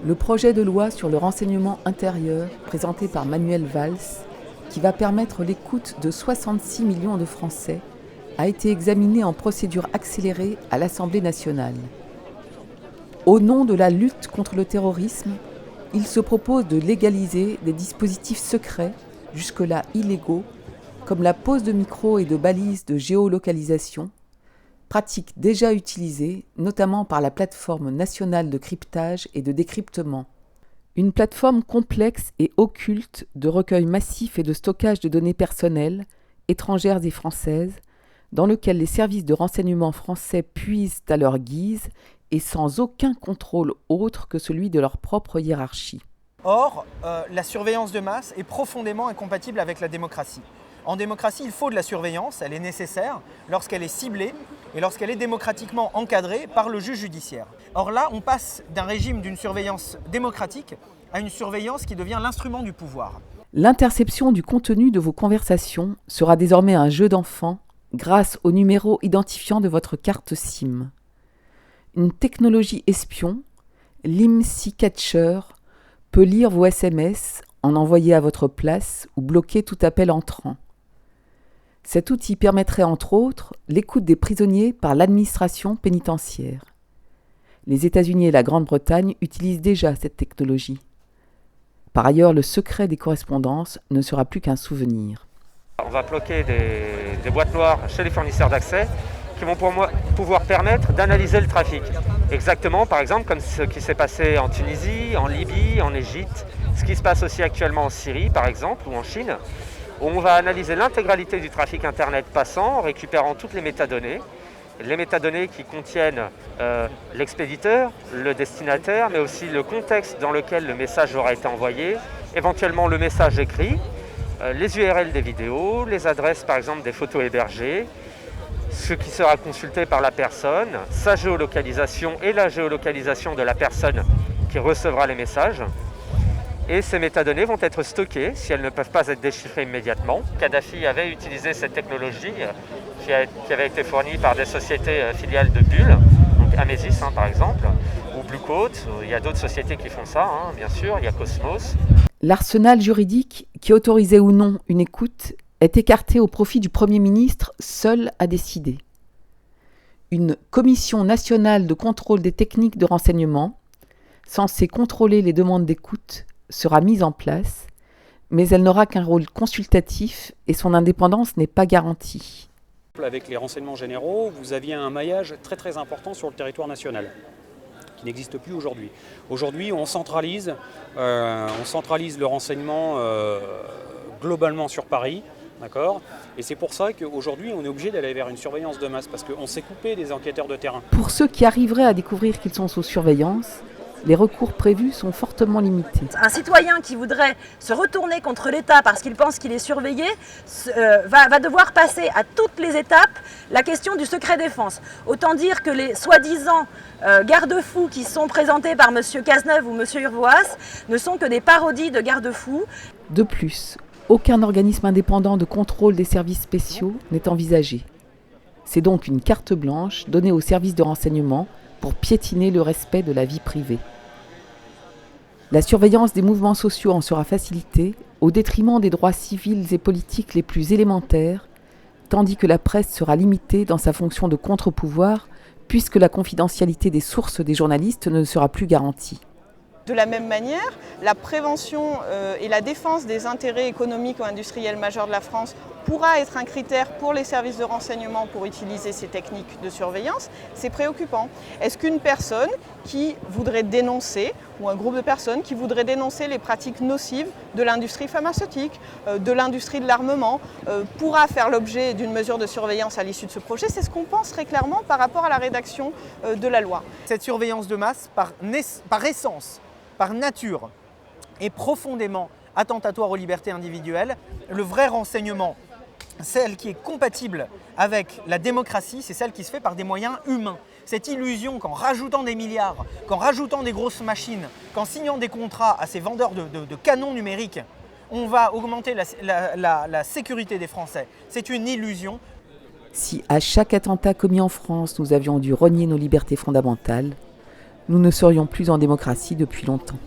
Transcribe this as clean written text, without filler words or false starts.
Le projet de loi sur le renseignement intérieur, présenté par Manuel Valls, qui va permettre l'écoute de 66 millions de Français, a été examiné en procédure accélérée à l'Assemblée nationale. Au nom de la lutte contre le terrorisme, il se propose de légaliser des dispositifs secrets, jusque-là illégaux, comme la pose de micros et de balises de géolocalisation, pratique déjà utilisée notamment par la plateforme nationale de cryptage et de décryptement. Une plateforme complexe et occulte de recueil massif et de stockage de données personnelles, étrangères et françaises, dans lequel les services de renseignement français puisent à leur guise et sans aucun contrôle autre que celui de leur propre hiérarchie. Or, la surveillance de masse est profondément incompatible avec la démocratie. En démocratie, il faut de la surveillance, elle est nécessaire lorsqu'elle est ciblée et lorsqu'elle est démocratiquement encadrée par le juge judiciaire. Or là, on passe d'un régime d'une surveillance démocratique à une surveillance qui devient l'instrument du pouvoir. L'interception du contenu de vos conversations sera désormais un jeu d'enfant grâce au numéro identifiant de votre carte SIM. Une technologie espion, l'IMSI Catcher, peut lire vos SMS, en envoyer à votre place ou bloquer tout appel entrant. Cet outil permettrait entre autres l'écoute des prisonniers par l'administration pénitentiaire. Les États-Unis et la Grande-Bretagne utilisent déjà cette technologie. Par ailleurs, le secret des correspondances ne sera plus qu'un souvenir. On va bloquer des boîtes noires chez les fournisseurs d'accès qui vont pouvoir permettre d'analyser le trafic. Exactement, par exemple, comme ce qui s'est passé en Tunisie, en Libye, en Égypte, ce qui se passe aussi actuellement en Syrie, par exemple, ou en Chine, où on va analyser l'intégralité du trafic Internet passant en récupérant toutes les métadonnées qui contiennent l'expéditeur, le destinataire, mais aussi le contexte dans lequel le message aura été envoyé, éventuellement le message écrit, les URL des vidéos, les adresses par exemple des photos hébergées, ce qui sera consulté par la personne, sa géolocalisation et la géolocalisation de la personne qui recevra les messages. Et ces métadonnées vont être stockées si elles ne peuvent pas être déchiffrées immédiatement. Kadhafi avait utilisé cette technologie qui avait été fournie par des sociétés filiales de Bull, donc Amesis par exemple, ou Blue Coat. Il y a d'autres sociétés qui font ça, bien sûr, il y a Cosmos. L'arsenal juridique qui autorisait ou non une écoute est écarté au profit du Premier ministre seul à décider. Une commission nationale de contrôle des techniques de renseignement, censée contrôler les demandes d'écoute, sera mise en place, mais elle n'aura qu'un rôle consultatif et son indépendance n'est pas garantie. Avec les renseignements généraux, vous aviez un maillage très très important sur le territoire national, qui n'existe plus aujourd'hui. Aujourd'hui, on centralise le renseignement globalement sur Paris. D'accord ? Et c'est pour ça qu'aujourd'hui, on est obligé d'aller vers une surveillance de masse, parce qu'on s'est coupé des enquêteurs de terrain. Pour ceux qui arriveraient à découvrir qu'ils sont sous surveillance, les recours prévus sont fortement limités. Un citoyen qui voudrait se retourner contre l'État parce qu'il pense qu'il est surveillé va devoir passer à toutes les étapes la question du secret défense. Autant dire que les soi-disant garde-fous qui sont présentés par M. Cazeneuve ou M. Urvoas ne sont que des parodies de garde-fous. De plus, aucun organisme indépendant de contrôle des services spéciaux n'est envisagé. C'est donc une carte blanche donnée aux services de renseignement pour piétiner le respect de la vie privée. La surveillance des mouvements sociaux en sera facilitée au détriment des droits civils et politiques les plus élémentaires, tandis que la presse sera limitée dans sa fonction de contre-pouvoir puisque la confidentialité des sources des journalistes ne sera plus garantie. De la même manière, la prévention et la défense des intérêts économiques ou industriels majeurs de la France pourra être un critère pour les services de renseignement pour utiliser ces techniques de surveillance. C'est préoccupant. Est-ce qu'une personne qui voudrait dénoncer, ou un groupe de personnes qui voudraient dénoncer les pratiques nocives de l'industrie pharmaceutique, de l'industrie de l'armement, pourra faire l'objet d'une mesure de surveillance à l'issue de ce projet? C'est ce qu'on pense très clairement par rapport à la rédaction de la loi. Cette surveillance de masse, par essence, par nature, est profondément attentatoire aux libertés individuelles. Le vrai renseignement, celle qui est compatible avec la démocratie, c'est celle qui se fait par des moyens humains. Cette illusion qu'en rajoutant des milliards, qu'en rajoutant des grosses machines, qu'en signant des contrats à ces vendeurs de canons numériques, on va augmenter la sécurité des Français. C'est une illusion. Si à chaque attentat commis en France, nous avions dû renier nos libertés fondamentales, nous ne serions plus en démocratie depuis longtemps.